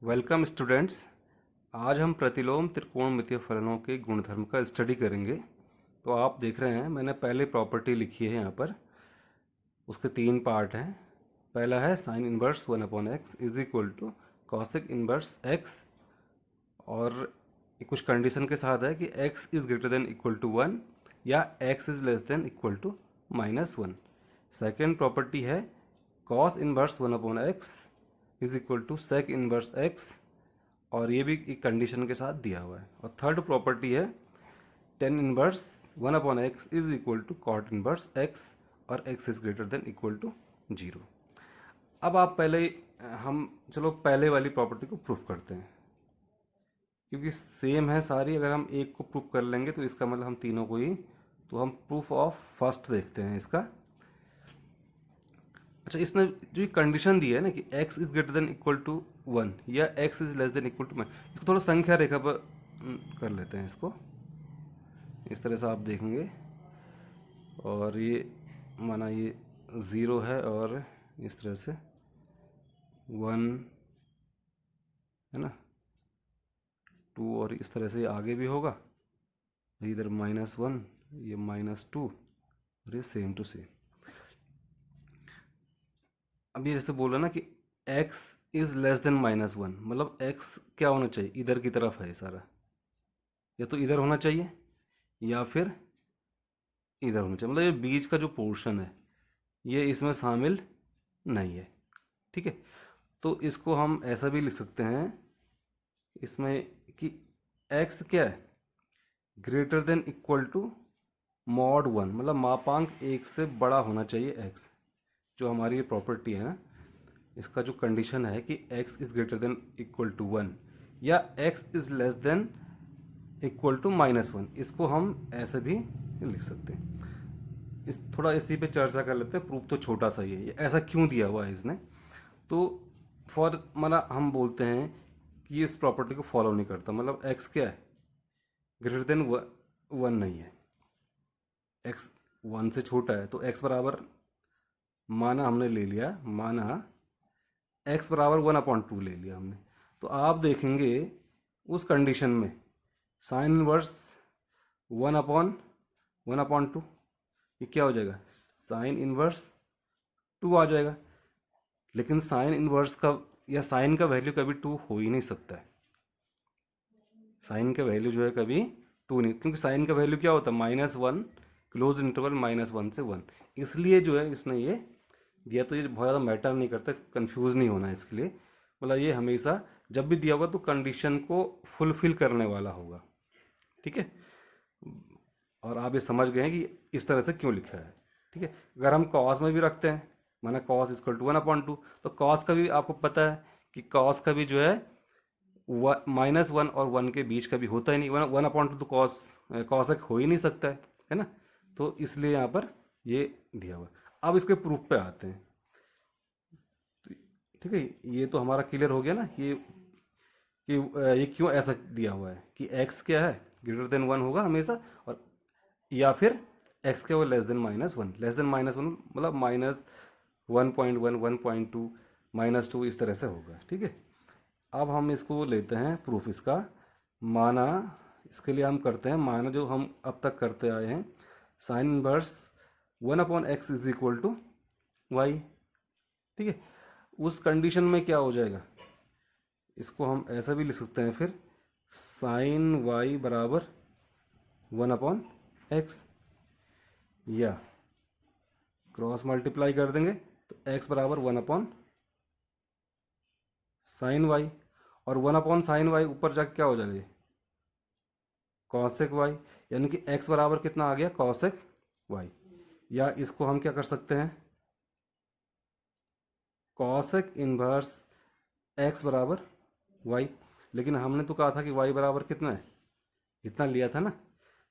Welcome students. आज हम प्रतिलोम त्रिकोणमितीय फलनों के गुणधर्म का स्टडी करेंगे। तो आप देख रहे हैं मैंने पहले प्रॉपर्टी लिखी है यहाँ पर। उसके 3 पार्ट हैं। पहला है sine inverse 1/x is equal to cosec inverse x, और कुछ कंडीशन के साथ है कि x is greater than equal to 1 या x is less than equal to -1। Second property है cos inverse 1/x is equal to sec inverse x, और ये भी एक कंडीशन के साथ दिया हुआ है। और थर्ड प्रॉपर्टी है tan inverse 1/x is equal to cot inverse x, और x is greater than equal to 0। अब आप चलो पहले वाली प्रॉपर्टी को प्रूफ करते हैं, क्योंकि सेम है सारी। अगर हम एक को प्रूफ कर लेंगे तो इसका मतलब हम तीनों को ही, तो हम प्रूफ ऑफ फर्स्ट देखते हैं इसका। अच्छा, इसने जो कंडीशन दी है ना कि x is greater than equal to 1 या x is less than equal to, मैं इसको थोड़ा संख्या रेखा पर कर लेते हैं। इसको इस तरह से आप देखेंगे, और ये माना ये 0 है, और इस तरह से 1 है ना, 2, और इस तरह से आगे भी होगा। इधर -1, ये -2, और ये सेम टू सेम। अब ये जैसे बोला ना कि x इज लेस देन -1, मतलब x क्या होना चाहिए, इधर की तरफ है सारा, या तो इधर होना चाहिए या फिर इधर होना चाहिए। मतलब ये बीच का जो पोर्शन है ये इसमें शामिल नहीं है। ठीक है, तो इसको हम ऐसा भी लिख सकते हैं इसमें कि x क्या है, greater than equal to mod 1, मतलब मापांक 1 से बड़ा होना चाहिए x। जो हमारी ये प्रॉपर्टी है ना, इसका जो कंडीशन है कि x is greater than equal to 1 या x is less than equal to -1, इसको हम ऐसे भी लिख सकते हैं। थोड़ा इसी पे चर्चा कर लेते हैं। प्रूफ तो छोटा सा ही है, ये ऐसा क्यों दिया हुआ है इसने। तो मतलब हम बोलते हैं कि इस प्रॉपर्टी को फॉलो नहीं करता, मतलब x क्या है, ग्रेटर देन 1 नहीं है, x 1 से छोटा है। तो x बराबर माना हमने ले लिया, माना x बराबर 1/2 ले लिया हमने। तो आप देखेंगे उस कंडीशन में साइन इनवर्स 1/2, ये क्या हो जाएगा, साइन इनवर्स 2 आ जाएगा। लेकिन साइन इनवर्स का या साइन का वैल्यू कभी 2 हो ही नहीं सकता है। साइन का वैल्यू जो है कभी 2 नहीं, क्योंकि साइन का वैल्यू क्या होता है, -1, क्लोज इंटरवल -1 से 1। इसलिए जो है इसने ये दिया। तो ये बहुत ज़्यादा मैटर नहीं करता, कंफ्यूज नहीं होना है इसके लिए। मतलब ये हमेशा जब भी दिया होगा तो कंडीशन को फुलफिल करने वाला होगा। ठीक है, और आप ये समझ गए हैं कि इस तरह से क्यों लिखा है। ठीक है, अगर हम कॉस में भी रखते हैं, माना कॉस इक्वल टू 1/2, तो कॉस का भी आपको पता है कि कॉस का भी जो है -1 और 1 के बीच का भी होता ही नहीं। 1/2 तो कॉसक हो ही नहीं सकता है ना। तो इसलिए यहाँ पर ये दिया हुआ है। अब इसके प्रूफ पे आते हैं। ठीक है, ये तो हमारा क्लियर हो गया ना ये क्यों ऐसा दिया हुआ है कि x क्या है, ग्रेटर देन 1 होगा हमेशा, और या फिर x क्या होगा, लेस देन -1। लेस देन -1 मतलब -1.1, 1.2, -2, इस तरह से होगा। ठीक है, अब हम इसको लेते हैं प्रूफ इसका। माना इसके लिए हम करते हैं, माना जो हम अब तक करते आए हैं, sine inverse 1/x is equal to Y. ठीक है, उस कंडीशन में क्या हो जाएगा, इसको हम ऐसा भी लिख सकते हैं फिर, साइन वाई बराबर 1/x, या क्रॉस मल्टीप्लाई कर देंगे तो x बराबर 1/sin वाई, और 1/sin वाई ऊपर जाके क्या हो जाएगा, कॉसेक वाई। यानी कि x बराबर कितना आ गया, कॉसेक वाई। या इसको हम क्या कर सकते हैं, कॉसेक इनवर्स x बराबर वाई। लेकिन हमने तो कहा था कि y बराबर कितना है, इतना लिया था ना,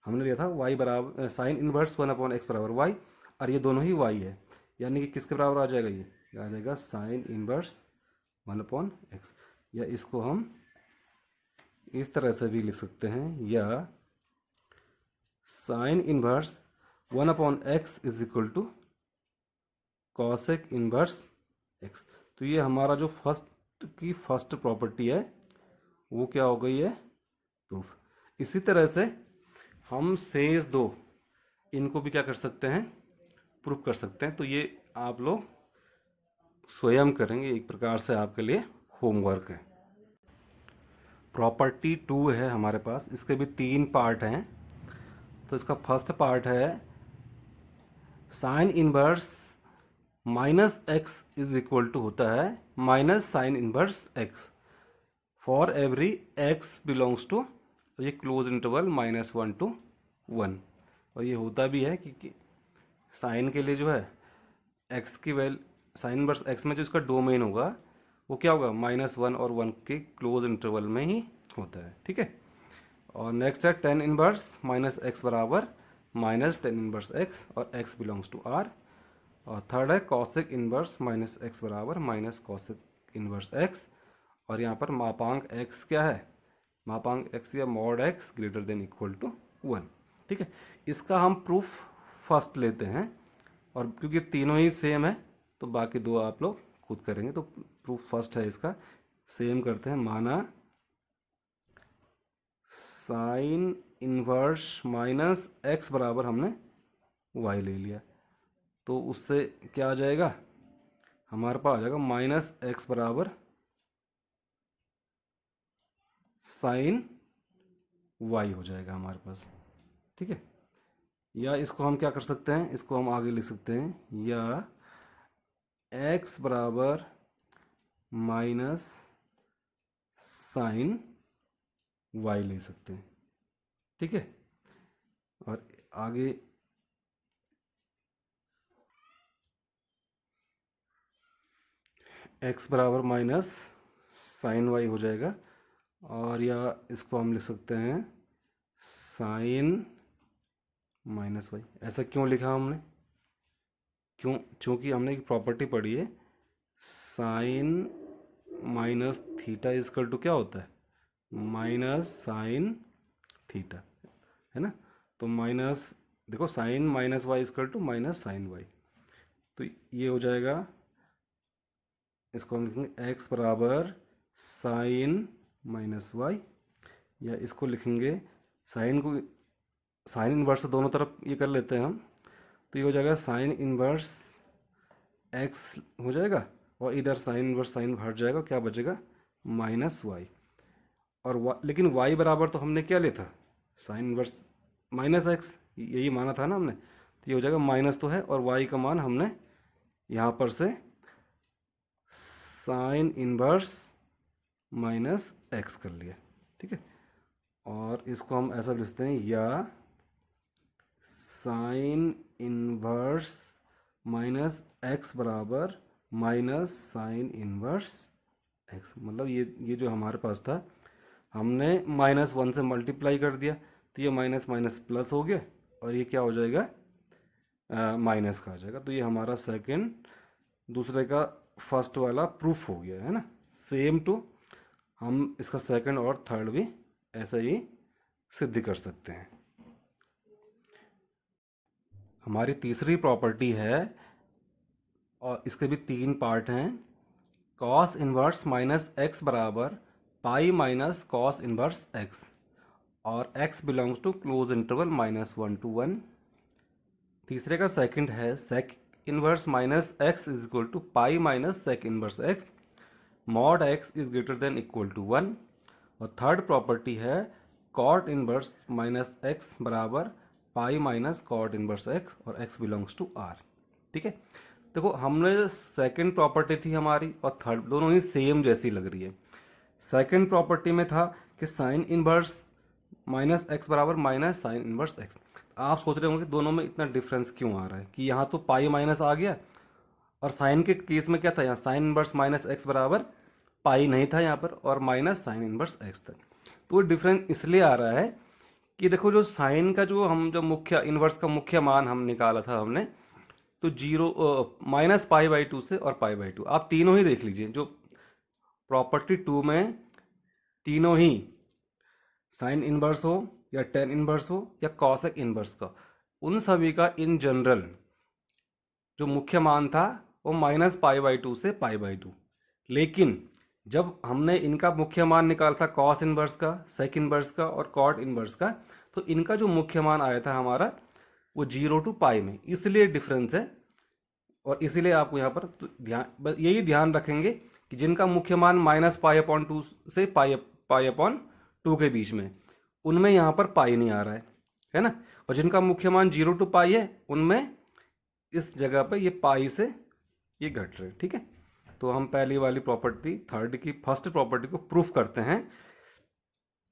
हमने लिया था y बराबर साइन इनवर्स 1/x बराबर y, और ये दोनों ही y है। यानी कि किसके बराबर आ जाएगा, ये आ जाएगा साइन इनवर्स 1/x। या इसको हम इस तरह से भी लिख सकते हैं, या sine inverse 1/x is equal to cosec inverse x। तो ये हमारा जो फर्स्ट की फर्स्ट प्रॉपर्टी है वो क्या हो गई है, प्रूफ। इसी तरह से हम शेष दो इनको भी क्या कर सकते हैं, प्रूफ कर सकते हैं। तो ये आप लोग स्वयं करेंगे, एक प्रकार से आपके लिए होमवर्क है। प्रॉपर्टी 2 है हमारे पास, इसके भी 3 पार्ट हैं। तो इसका फर्स्ट पार्ट है sine inverse minus X is equal to होता है minus sine inverse X for every X belongs to, ये क्लोज इंटरवल -1 to 1। और ये होता भी है कि साइन के लिए जो है एक्स की वैल्यू, साइन इनवर्स एक्स में जो इसका डोमेन होगा वो क्या होगा, -1 और 1 के क्लोज इंटरवल में ही होता है, ठीक है। और नेक्स्ट है टेन इनवर्स माइनस एक्स बराबर माइनस टेन इनवर्स एक्स और एक्स बिलोंग्स टू आर। और थर्ड है कॉसेक इनवर्स माइनस एक्स बराबर माइनस कॉसेक इनवर्स एक्स। और यहाँ पर मापांक एक्स क्या है, मापांक एक्स या mod X greater than equal to 1, ठीक है। इसका हम प्रूफ फर्स्ट लेते हैं, और क्योंकि तीनों ही सेम है तो बाकी दो आप लोग खुद करेंगे। तो प्रूफ फर्स्ट है इसका, सेम करते हैं। माना साइन इनवर्स माइनस एक्स बराबर हमने वाई ले लिया, तो उससे क्या आ जाएगा, हमारे पास आ जाएगा माइनस एक्स बराबर साइन वाई हो जाएगा हमारे पास, ठीक है। या इसको हम क्या कर सकते हैं, इसको हम आगे लिख सकते हैं, या एक्स बराबर माइनस साइन वाई ले सकते हैं, ठीक है। और आगे एक्स बराबर माइनस साइन वाई हो जाएगा। और या इसको हम लिख सकते हैं साइन माइनस वाई। ऐसा क्यों लिखा हमने, क्योंकि हमने एक प्रॉपर्टी पढ़ी है, sine minus theta is equal to क्या होता है, माइनस साइन थीटा, है ना। तो माइनस, देखो sine minus Y is equal to minus sine Y, तो ये हो जाएगा, इसको हम लिखेंगे एक्स बराबर साइन माइनस वाई। या इसको लिखेंगे साइन को, साइन इनवर्स दोनों तरफ ये कर लेते हैं हम, तो ये हो जाएगा साइन इनवर्स एक्स हो जाएगा, और इधर साइन इनवर्स साइन हट जाएगा, क्या बचेगा माइनस वाई। और लेकिन वाई बराबर तो हमने क्या लिया था, साइन इनवर्स माइनस एक्स, यही माना था ना हमने। तो ये हो जाएगा माइनस तो है, और वाई का मान हमने यहाँ पर से साइन इनवर्स माइनस एक्स कर लिया, ठीक है। और इसको हम ऐसा लिखते हैं, या साइन इनवर्स माइनस एक्स बराबर माइनस साइन इनवर्स एक्स। मतलब ये जो हमारे पास था, हमने -1 से मल्टीप्लाई कर दिया, तो ये माइनस माइनस प्लस हो गया, और ये क्या हो जाएगा, माइनस का आ जाएगा। तो ये हमारा सेकंड, दूसरे का फर्स्ट वाला प्रूफ हो गया, है ना। सेम टू हम इसका सेकंड और थर्ड भी ऐसा ही सिद्ध कर सकते हैं। हमारी तीसरी प्रॉपर्टी है, और इसके भी 3 पार्ट हैं, कॉस इनवर्स माइनस एक्स बराबर pi minus cos inverse X, और x belongs to close interval -1 to 1। तीसरे का सेकंड है sec inverse minus X is equal to pi minus sec inverse X, mod x is greater than equal to 1। और third property है cot inverse minus X बराबर pi minus cot inverse X, और x belongs to r, ठीक है। देखो हमने second property थी हमारी, और थर्ड दोनों ही सेम जैसी लग रही है। सेकंड प्रॉपर्टी में था कि साइन इनवर्स माइनस एक्स बराबर माइनस साइन इनवर्स एक्स। आप सोच रहे होंगे कि दोनों में इतना डिफरेंस क्यों आ रहा है, कि यहाँ तो पाई माइनस आ गया, और साइन के केस में क्या था, यहाँ साइन इनवर्स माइनस एक्स बराबर पाई नहीं था यहाँ पर, और माइनस साइन इनवर्स एक्स था। तो वो डिफरेंस इसलिए आ रहा है कि देखो जो साइन का जो मुख्य इनवर्स का मुख्य मान हम निकाला था हमने, तो -π/2 से और π/2, आप तीनों ही देख लीजिए, जो प्रॉपर्टी 2 में तीनों ही साइन इनवर्स हो या टेन इनवर्स हो या कॉसेक इनवर्स का, उन सभी का इन जनरल जो मुख्य मान था वो -π/2 से π/2। लेकिन जब हमने इनका मुख्य मान निकाला था कॉस इनवर्स का, सेक इनवर्स का और कॉट इनवर्स का, तो इनका जो मुख्य मान आया था हमारा वो 0 टू पाई में, इसलिए डिफरेंस है। और इसीलिए आपको यहाँ पर तो ध्यान, बस यही ध्यान रखेंगे कि जिनका मुख्य मान माइनस पाई अपॉन टू से पाई पाई अपॉन टू के बीच में, उनमें यहाँ पर पाई नहीं आ रहा है ना। और जिनका मुख्य मान 0 टू पाई है, उनमें इस जगह पे ये पाई से ये घट रहे, ठीक है। तो हम पहली वाली प्रॉपर्टी, थर्ड की फर्स्ट प्रॉपर्टी को प्रूफ करते हैं।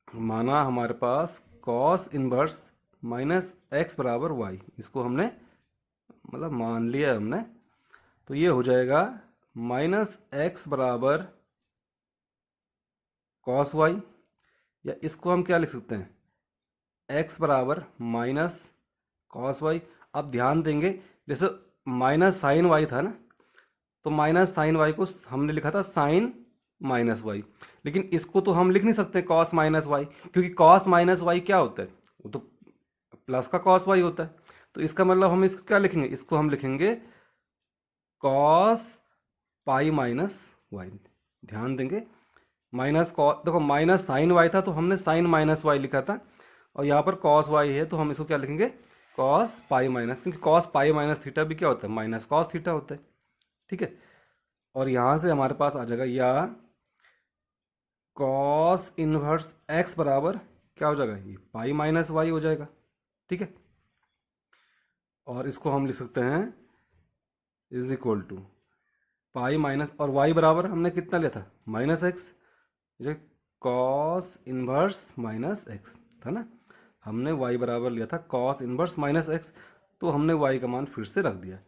माना हमारे पास कॉस इनवर्स माइनस एक्स बराबर वाई, इसको हमने मतलब मान लिया हमने, तो ये हो जाएगा माइनस एक्स बराबर कॉस वाई, या इसको हम क्या लिख सकते हैं, एक्स बराबर माइनस कॉस वाई। अब ध्यान देंगे, जैसे माइनस साइन वाई था ना, तो माइनस साइन वाई को हमने लिखा था साइन माइनस वाई, लेकिन इसको तो हम लिख नहीं सकते कॉस माइनस वाई, क्योंकि कॉस माइनस वाई क्या होता है, वो तो प्लस का कॉस वाई होता है। तो इसका मतलब हम इसको क्या लिखेंगे, इसको हम लिखेंगे कॉस पाई माइनस वाई। ध्यान देंगे, माइनस कॉस, देखो माइनस साइन वाई था तो हमने साइन माइनस वाई लिखा था, और यहाँ पर कॉस वाई है तो हम इसको क्या लिखेंगे, कॉस पाई माइनस, क्योंकि कॉस पाई माइनस थीटा भी क्या होता है, माइनस कॉस थीटा होता है, ठीक है। और यहाँ से हमारे पास आ जाएगा, या कॉस इनवर्स एक्स बराबर क्या हो जाएगा, ये पाई माइनस वाई हो जाएगा, ठीक है। और इसको हम लिख सकते हैं is equal to pi minus, और वाई बराबर हमने कितना लिया था, माइनस एक्स, ये कॉस इनवर्स माइनस एक्स था ना, हमने वाई बराबर लिया था कॉस इनवर्स माइनस एक्स, तो हमने वाई का मान फिर से रख दिया।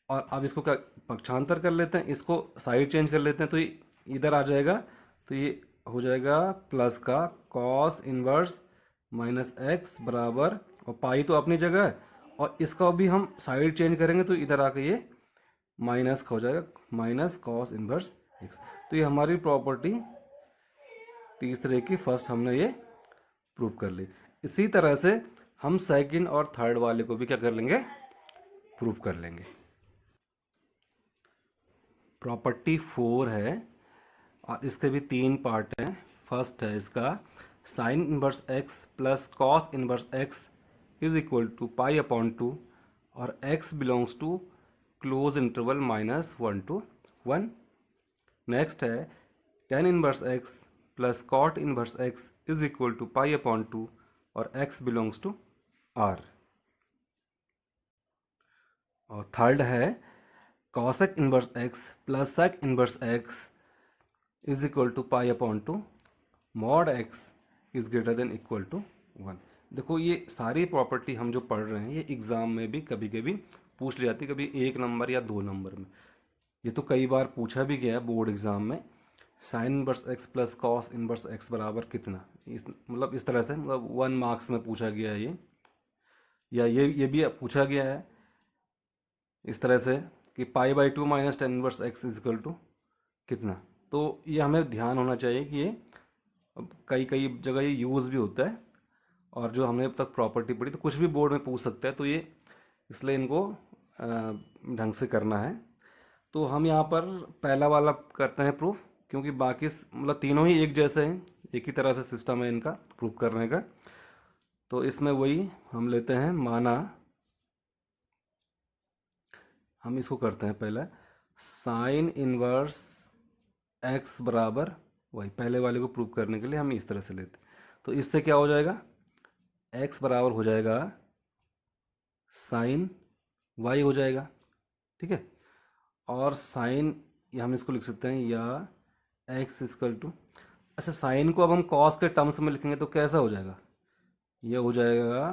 और अब इसको क्या पक्षांतर कर लेते हैं, इसको साइड चेंज कर लेते हैं, तो ये इधर आ जाएगा, तो ये हो जाएगा प्लस का कॉस इनवर्स माइनस एक्स बराबर, और पाई तो अपनी जगह है, और इसका भी हम साइड चेंज करेंगे तो इधर आके ये माइनस का हो जाएगा, माइनस कॉस इनवर्स एक्स। तो ये हमारी प्रॉपर्टी तीसरे की फर्स्ट हमने ये प्रूव कर ली। इसी तरह से हम सेकंड और थर्ड वाले को भी क्या कर लेंगे, प्रूव कर लेंगे। प्रॉपर्टी 4 है, और इसके भी तीन पार्ट हैं। फर्स्ट है इसका sine inverse x plus cos inverse x is equal to pi upon two, और x belongs to close interval minus one to one. Next है tan inverse x plus cot inverse x is equal to pi upon two, और x belongs to R. और third है cosec inverse x plus sec inverse x is equal to pi upon two, mod x is greater than equal to one. देखो ये सारी property हम जो पढ़ रहे हैं, ये एग्ज़ाम में भी कभी कभी पूछ ली जाती है, कभी 1 नंबर या 2 नंबर में। ये तो कई बार पूछा भी गया है बोर्ड एग्ज़ाम में, sign inverse x plus cos inverse x बराबर कितना, इस मतलब इस तरह से, मतलब 1 मार्क्स में पूछा गया है ये, या ये भी पूछा गया है इस तरह से कि pi by two minus tan inverse X is equal to कितना। तो ये हमें ध्यान होना चाहिए कि ये अब कई कई जगह ये यूज़ भी होता है, और जो हमने अब तक प्रॉपर्टी पढ़ी तो कुछ भी बोर्ड में पूछ सकता है, तो ये इसलिए इनको ढंग से करना है। तो हम यहाँ पर पहला वाला करते हैं प्रूफ, क्योंकि बाकी मतलब तीनों ही एक जैसे हैं, एक ही तरह से सिस्टम है इनका प्रूफ करने का। तो इसमें वही हम लेते हैं, माना हम इसको करते हैं पहले साइन इनवर्स एक्स बराबर वही, पहले वाले को प्रूव करने के लिए हम इस तरह से लेते हैं। तो इससे क्या हो जाएगा, एक्स बराबर हो जाएगा साइन वाई हो जाएगा, ठीक है। और साइन, या हम इसको लिख सकते हैं, या एक्स इजकल टू, अच्छा साइन को अब हम कॉस के टर्म्स में लिखेंगे तो कैसा हो जाएगा, ये हो जाएगा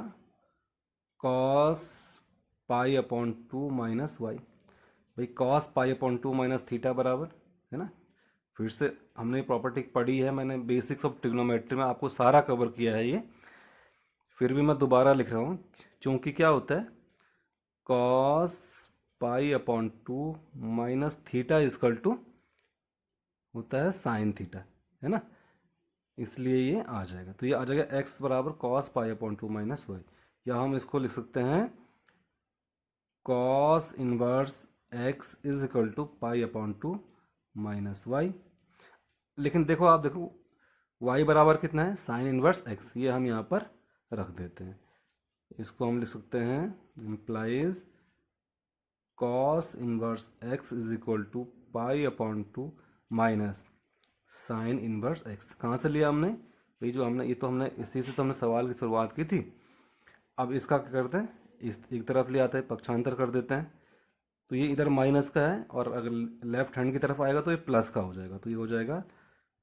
cos pi upon two minus y. भाई cos pi upon two minus theta बराबर है ना। फिर से हमने प्रॉपर्टी पढ़ी है, मैंने बेसिक्स ऑफ ट्रिग्नोमेट्री में आपको सारा कवर किया है ये, फिर भी मैं दोबारा लिख रहा हूँ, क्योंकि क्या होता है, cos pi upon two minus theta is equal to होता है साइन थीटा, है ना, इसलिए ये आ जाएगा। तो ये आ जाएगा एक्स बराबर cos pi upon two minus y, या हम इसको लिख सकते हैं cos inverse x is equal to pi upon two minus y. लेकिन देखो, आप देखो y बराबर कितना है, साइन इनवर्स x, ये हम यहाँ पर रख देते हैं। इसको हम लिख सकते हैं implies cos inverse x is equal to pi upon two minus sine inverse x। कहाँ से लिया हमने, ये तो हमने इसी से तो हमने सवाल की शुरुआत की थी। अब इसका क्या करते हैं, इस एक तरफ ले आते हैं, पक्षांतर कर देते हैं। तो ये इधर माइनस का है और अगर लेफ्ट हैंड की तरफ आएगा तो ये प्लस का हो जाएगा। तो ये हो जाएगा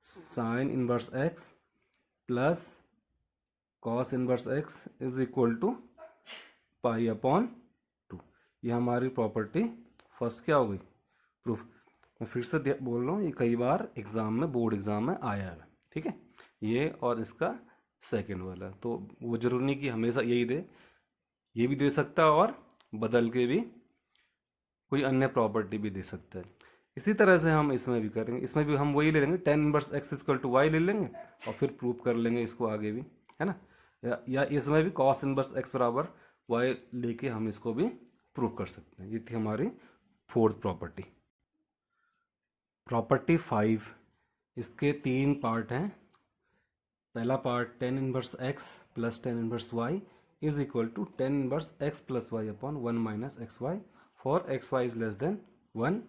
sine inverse x plus cos inverse x is equal to pi upon two. ये हमारी प्रॉपर्टी फर्स्ट क्या हो गई, प्रूफ। मैं फिर से बोल रहा हूँ, ये कई बार एग्ज़ाम में, बोर्ड एग्ज़ाम में आया है, ठीक है। ये और इसका सेकंड वाला, तो वो ज़रूरी नहीं कि हमेशा यही दे, ये भी दे सकता है और बदल के भी कोई अन्य प्रॉपर्टी भी दे सकता है। इसी तरह से हम इसमें भी करेंगे, इसमें भी हम वही ले लेंगे, tan inverse x equal to y ले लेंगे और फिर प्रूव कर लेंगे इसको आगे भी, है ना। या इसमें भी कॉस इनवर्स एक्स बराबर वाई लेके हम इसको भी प्रूव कर सकते हैं। ये थी हमारी फोर्थ प्रॉपर्टी। प्रॉपर्टी 5, इसके 3 पार्ट हैं। पहला part tan inverse x plus tan inverse y is equal to tan inverse x plus y upon 1 minus x y for x y is less than 1।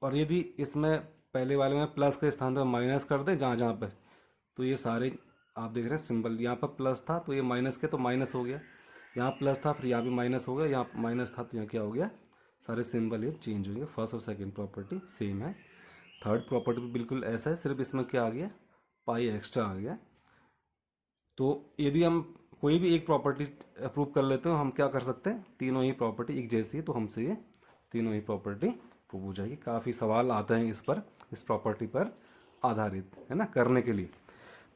और यदि इसमें पहले वाले में प्लस के स्थान पर माइनस कर दें जहाँ जहाँ पर, तो ये सारे आप देख रहे हैं सिंबल, यहाँ पर प्लस था तो ये माइनस के तो माइनस हो गया, यहाँ प्लस था फिर यहाँ भी माइनस हो गया, यहाँ माइनस था तो यहाँ क्या हो गया, सारे सिंबल ये चेंज होंगे। फर्स्ट और सेकंड प्रॉपर्टी सेम है। थर्ड प्रॉपर्टी भी बिल्कुल ऐसा है, सिर्फ इसमें क्या आ गया, पाई एक्स्ट्रा आ गया। तो यदि हम कोई भी एक प्रॉपर्टी अप्रूव कर लेते हो, हम क्या कर सकते हैं, तीनों ही प्रॉपर्टी एक जैसी है तो हमसे ये तीनों ही प्रॉपर्टी प्रूव हो जाएगी। काफ़ी सवाल आते हैं इस पर, इस प्रॉपर्टी पर आधारित, है ना, करने के लिए।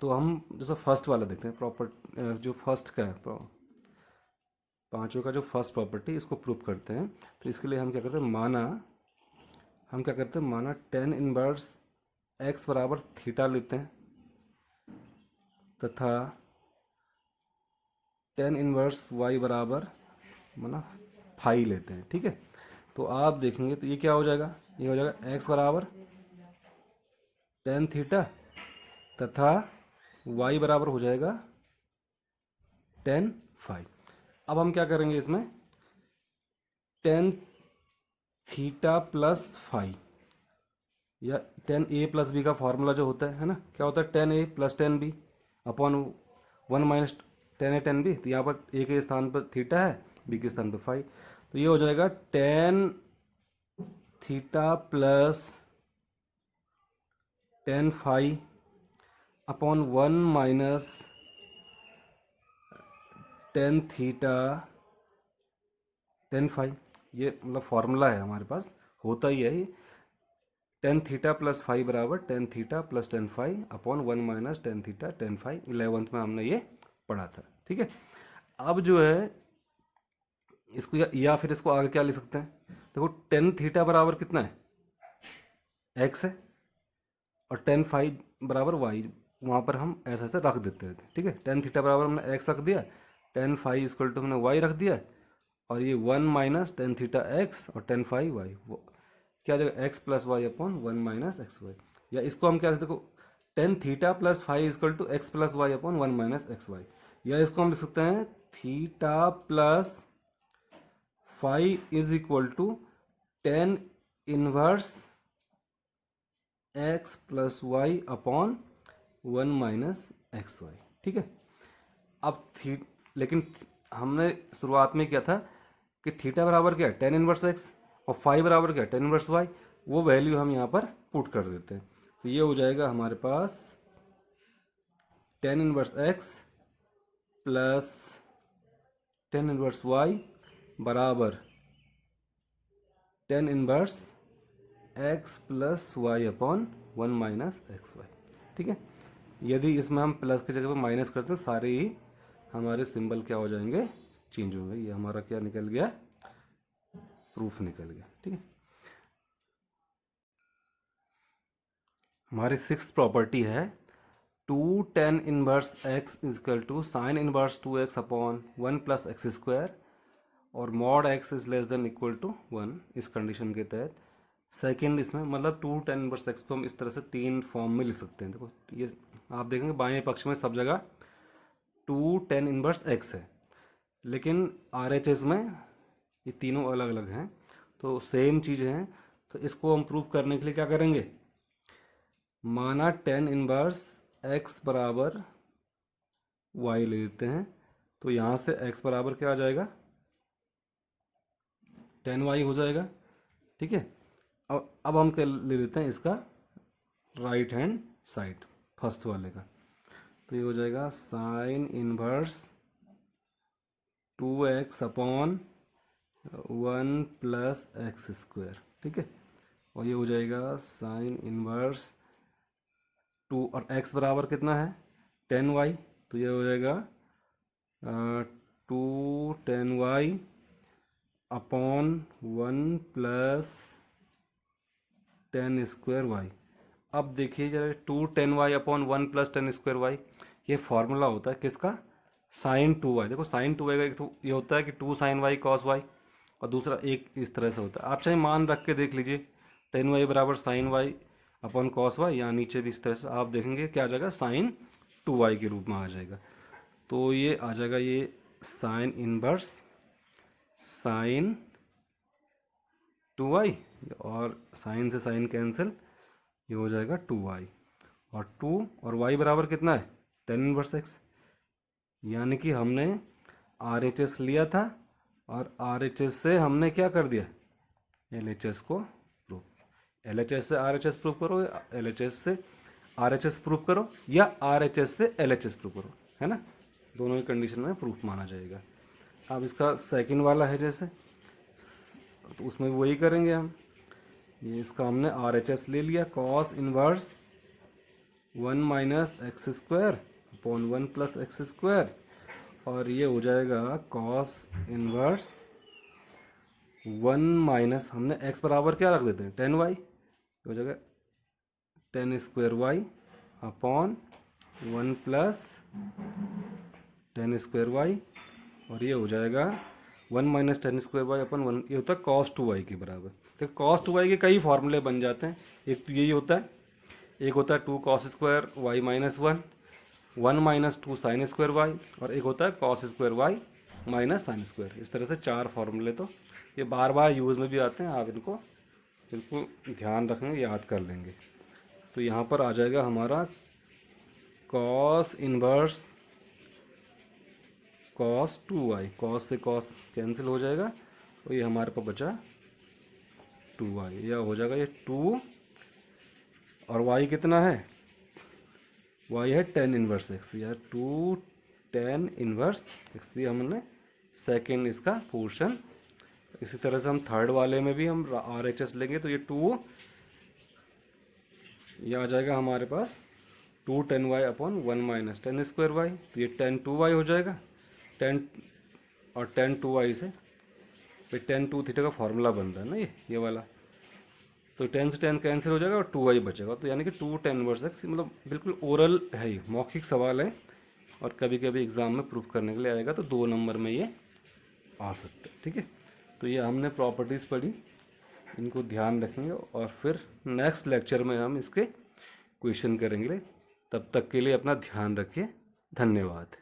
तो हम जैसे फर्स्ट वाला देखते हैं, जो फर्स्ट का है, पांचों का जो फर्स्ट प्रॉपर्टी, इसको प्रूव करते हैं। तो इसके लिए हम क्या करते हैं, माना टेन इनवर्स एक्स बराबर थीटा लेते हैं तथा टेन इनवर्स वाई बराबर माना फाई लेते हैं, ठीक है। तो आप देखेंगे तो ये क्या हो जाएगा, ये हो जाएगा एक्स बराबर टेन थीटा तथा वाई बराबर हो जाएगा टेन फाई। अब हम क्या करेंगे, इसमें टेन थीटा प्लस फाई या टेन ए प्लस बी का फॉर्मूला जो होता है ना, क्या होता है, tan A plus tan B upon 1 minus tan A tan B. तो यहाँ पर ए के स्थान पर थीटा है, बी के स्थान पर फाई, तो ये हो जाएगा tan theta plus tan phi upon 1 minus tan theta tan phi. ये मतलब फॉर्मूला है हमारे पास, होता ही है ये, टेन थीटा प्लस फाई बराबर tan theta plus tan phi upon 1 minus tan theta tan phi. 11th में हमने ये पढ़ा था, ठीक है। अब जो है इसको या फिर इसको आगे क्या लिख सकते हैं, देखो टेन थीटा बराबर कितना है, एक्स है, और टेन फाई बराबर वाई, वहाँ पर हम ऐसे ऐसे रख देते हैं, ठीक है। टेन थीटा बराबर हमने एक्स रख दिया, टेन फाई इक्वल टू हमने वाई रख दिया, और ये 1 माइनस टेन थीटा एक्स और टेन फाई वाई, वो क्या आ जाएगा, x plus y upon 1 minus x y. या इसको हम क्या, देखो tan theta plus phi equal to x plus y upon 1 minus x y. या इसको हम लिख सकते हैं theta plus phi is equal to tan inverse x plus y upon 1 minus x y, ठीक है। अब लेकिन हमने शुरुआत में किया था कि थीटा बराबर क्या है, टेन इनवर्स एक्स, और फाई बराबर क्या है, टेन इनवर्स वाई। वो वैल्यू हम यहाँ पर पुट कर देते हैं, तो ये हो जाएगा हमारे पास tan inverse x plus tan inverse y बराबर tan inverse x plus y upon 1 minus x y, ठीक है। यदि इसमें हम प्लस की जगह पर माइनस करते हैं, सारे ही हमारे सिंबल क्या हो जाएंगे, चेंज होंगे। ये हमारा क्या निकल गया, प्रूफ निकल गया, ठीक है। हमारी सिक्स्थ प्रॉपर्टी है two tan inverse x is equal to sine inverse two x upon 1 plus x square और mod x is less than equal to 1। इस कंडीशन के तहत सेकंड इसमें मतलब 2 tan इनवर्स एक्स को हम इस तरह से 3 फॉर्म में लिख सकते हैं। देखो ये आप देखेंगे बाएं पक्ष में सब जगह 2 tan इनवर्स एक्स है, लेकिन RHS में ये तीनों अलग अलग हैं, तो सेम चीज़ हैं। तो इसको हम प्रूव करने के लिए क्या करेंगे, माना tan इनवर्स एक्स बराबर वाई ले लेते हैं, तो यहाँ से x बराबर क्या आ जाएगा, tan y हो जाएगा। ठीक है, अब हम क्या ले लेते हैं इसका राइट हैंड साइड फर्स्ट वाले का, तो ये हो जाएगा sine inverse 2x upon 1 plus x square. ठीक है, और ये हो जाएगा साइन इनवर्स 2 और x बराबर कितना है tan y, तो ये हो जाएगा 2 tan y upon 1 plus tan square y. अब देखिए जरा 2 tan y upon 1 plus tan square y, ये फॉर्मूला होता है किसका, साइन 2y। देखो साइन 2y का एक तो ये होता है कि 2 साइन y कॉस y, और दूसरा एक इस तरह से होता है। आप चाहे मान रख के देख लीजिए, tan y बराबर sine y upon cos y, यहाँ नीचे भी इस तरह से आप देखेंगे क्या आ जाएगा, साइन 2y के रूप में आ जाएगा। तो ये आ जाएगा ये साइन इनवर्स साइन 2y, और साइन से साइन कैंसिल, ये हो जाएगा 2y, और 2 और y बराबर कितना है tan इनवर्स x। यानी कि हमने RHS लिया था और RHS से हमने क्या कर दिया, LHS को प्रूव, LHS से RHS प्रूव करो, LHS से RHS प्रूव करो, या RHS से LHS प्रूव करो, है ना, दोनों ही कंडीशन में प्रूफ माना जाएगा। अब इसका सेकंड वाला है जैसे, तो उसमें वही करेंगे हम। ये इसका हमने RHS ले लिया, cos inverse 1 minus x square upon 1 plus x square, और ये हो जाएगा कॉस इनवर्स 1 माइनस, हमने x बराबर क्या रख देते हैं tan y, हो जाएगा tan square y upon 1 plus tan square y, और ये हो जाएगा 1 minus tan square y upon 1, ये होता है cos 2y के बराबर। तो cos 2y के कई फॉर्मूले बन जाते हैं, एक तो यही होता है, एक होता है 2 cos square y minus 1, 1 minus 2 sine square y, और एक होता है cos square y minus sine square. इस तरह से 4 फॉर्मूले तो ये बार बार यूज़ में भी आते हैं, आप इनको बिल्कुल ध्यान रखेंगे, याद कर लेंगे। तो यहाँ पर आ जाएगा हमारा cos inverse cos 2y, cos से cos कैंसिल हो जाएगा, और ये हमारे पास बचा 2y, या हो जाएगा ये 2, और y कितना है, y है tan इनवर्स x, या 2 tan इनवर्स x, ये हमने सेकेंड इसका पोर्शन। इसी तरह से हम थर्ड वाले में भी हम RHS लेंगे, तो ये 2, ये आ जाएगा हमारे पास 2 tan y upon 1 minus tan square y, तो ये tan 2y हो जाएगा, tan और tan 2y से फिर tan 2 थीटा का फॉर्मूला बन रहा है ना ये वाला, तो tan से tan कैंसिल हो जाएगा और 2y बचेगा। तो यानी कि 2 tan इनवर्स x, मतलब बिल्कुल ओरल है, ये मौखिक सवाल है, और कभी कभी एग्ज़ाम में प्रूफ करने के लिए आएगा, तो 2 नंबर में ये आ सकता है। ठीक है, तो ये हमने प्रॉपर्टीज़ पढ़ी, इनको ध्यान रखेंगे, और फिर नेक्स्ट लेक्चर में हम इसके क्वेश्चन करेंगे। तब तक के लिए अपना ध्यान रखिए, धन्यवाद।